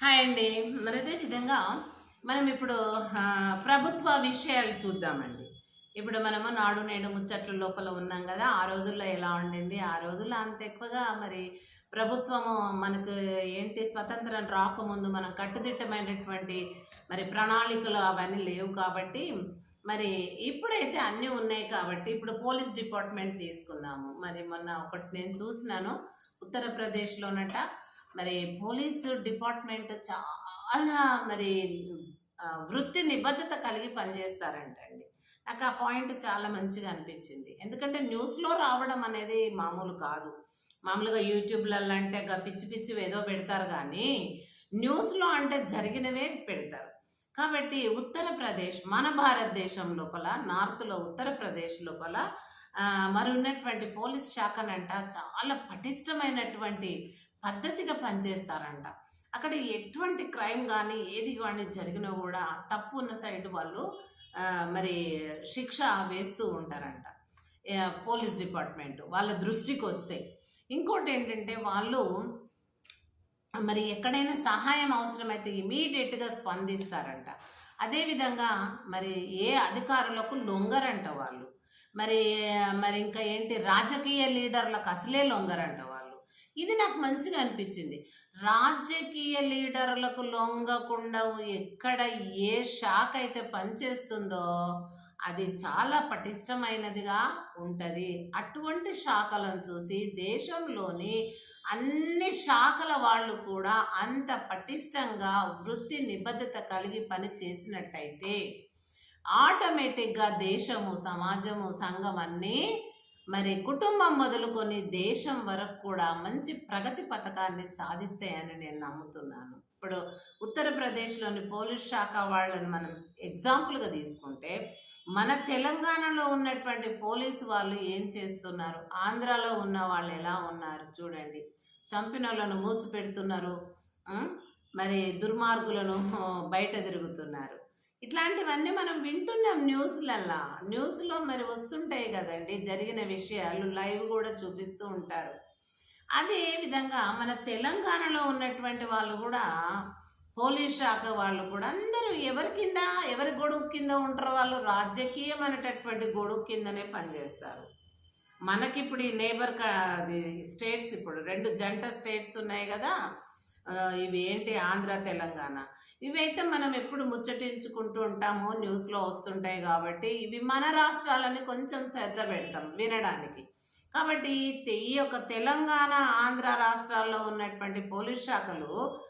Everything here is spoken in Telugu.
హాయ్ అండి. మరి అదే విధంగా మనం ఇప్పుడు ప్రభుత్వ విషయాలు చూద్దామండి. ఇప్పుడు మనము నాడు నేడు ముచ్చట్ల లోపల ఉన్నాం కదా! ఆ రోజుల్లో ఎలా ఉండింది? ఆ రోజుల్లో అంత ఎక్కువగా మరి ప్రభుత్వము మనకు ఏంటి స్వతంత్రం రాకముందు మనం కట్టుదిట్టమైనటువంటి మరి ప్రణాళికలు అవన్నీ లేవు కాబట్టి, మరి ఇప్పుడైతే అన్నీ ఉన్నాయి కాబట్టి ఇప్పుడు పోలీస్ డిపార్ట్మెంట్ తీసుకుందాము. మరి మొన్న ఒకటి నేను చూసినాను. ఉత్తరప్రదేశ్‌లోనట మరి పోలీసు డిపార్ట్మెంట్ చాలా మరి వృత్తి నిబద్ధత కలిగి పనిచేస్తారంటండి. నాకు ఆ పాయింట్ చాలా మంచిగా అనిపించింది. ఎందుకంటే న్యూస్లో రావడం అనేది మామూలు కాదు. మామూలుగా యూట్యూబ్లలో అంటే పిచ్చి పిచ్చివి ఏదో పెడతారు కానీ న్యూస్లో అంటే జరిగినవే పెడతారు. కాబట్టి ఉత్తరప్రదేశ్ మన భారతదేశం లోపల నార్త్లో ఉత్తరప్రదేశ్ లోపల మరి ఉన్నటువంటి పోలీస్ శాఖనంట చాలా పటిష్టమైనటువంటి పద్ధతిగా పనిచేస్తారంట. అక్కడ ఎటువంటి క్రైమ్ కానీ ఏది కానీ జరిగినా కూడా తప్పు ఉన్న సైడ్ వాళ్ళు మరి శిక్ష వేస్తూ ఉంటారంట. పోలీస్ డిపార్ట్మెంట్ వాళ్ళ దృష్టికి వస్తే ఇంకోటి ఏంటంటే వాళ్ళు మరి ఎక్కడైనా సహాయం అవసరమైతే ఇమీడియట్గా స్పందిస్తారంట. అదేవిధంగా మరి ఏ అధికారులకు లొంగరంట వాళ్ళు. మరి మరి ఇంకా ఏంటి రాజకీయ లీడర్లకు అసలే లొంగరంట వాళ్ళు. ఇది నాకు మంచిగా అనిపించింది. రాజకీయ లీడర్లకు లొంగకుండా ఎక్కడ ఏ శాఖ అయితే పనిచేస్తుందో అది చాలా పటిష్టమైనదిగా ఉంటుంది. అటువంటి శాఖలను చూసి దేశంలోని అన్ని శాఖల వాళ్ళు కూడా అంత పటిష్టంగా వృత్తి నిబద్ధత కలిగి పని చేసినట్టయితే ఆటోమేటిక్గా దేశము, సమాజము, సంఘం అన్నీ మరి కుటుంబం మొదలుకొని దేశం వరకు కూడా మంచి ప్రగతి పథకాన్ని సాధిస్తాయని నేను నమ్ముతున్నాను. ఇప్పుడు ఉత్తరప్రదేశ్లోని పోలీస్ శాఖ వాళ్ళని మనం ఎగ్జాంపుల్గా తీసుకుంటే మన తెలంగాణలో ఉన్నటువంటి పోలీసు వాళ్ళు ఏం చేస్తున్నారు, ఆంధ్రాలో ఉన్న వాళ్ళు ఎలా ఉన్నారు చూడండి. చంపిన వాళ్ళను మూసి పెడుతున్నారు, మరి దుర్మార్గులను బయట తిరుగుతున్నారు. ఇట్లాంటివన్నీ మనం వింటున్నాం న్యూస్లో మరి వస్తుంటాయి కదండి జరిగిన విషయాలు లైవ్ కూడా చూపిస్తూ ఉంటారు. అదే విధంగా మన తెలంగాణలో ఉన్నటువంటి వాళ్ళు కూడా పోలీస్ శాఖ వాళ్ళు కూడా అందరూ ఎవరి గొడుగు కింద ఉంటారు, వాళ్ళు రాజకీయం అనేటటువంటి గొడుగు కిందనే పనిచేస్తారు. మనకిప్పుడు ఈ స్టేట్స్ ఇప్పుడు 2 జంట స్టేట్స్ ఉన్నాయి కదా, ఇవి ఏంటి ఆంధ్ర తెలంగాణ. ఇవైతే మనం ఎప్పుడు ముచ్చటించుకుంటూ ఉంటాము, న్యూస్లో వస్తుంటాయి కాబట్టి ఇవి మన రాష్ట్రాలని కొంచెం శ్రద్ధ పెడతాం వినడానికి. కాబట్టి ఈ యొక్క తెలంగాణ ఆంధ్ర రాష్ట్రాల్లో ఉన్నటువంటి పోలీస్ శాఖలు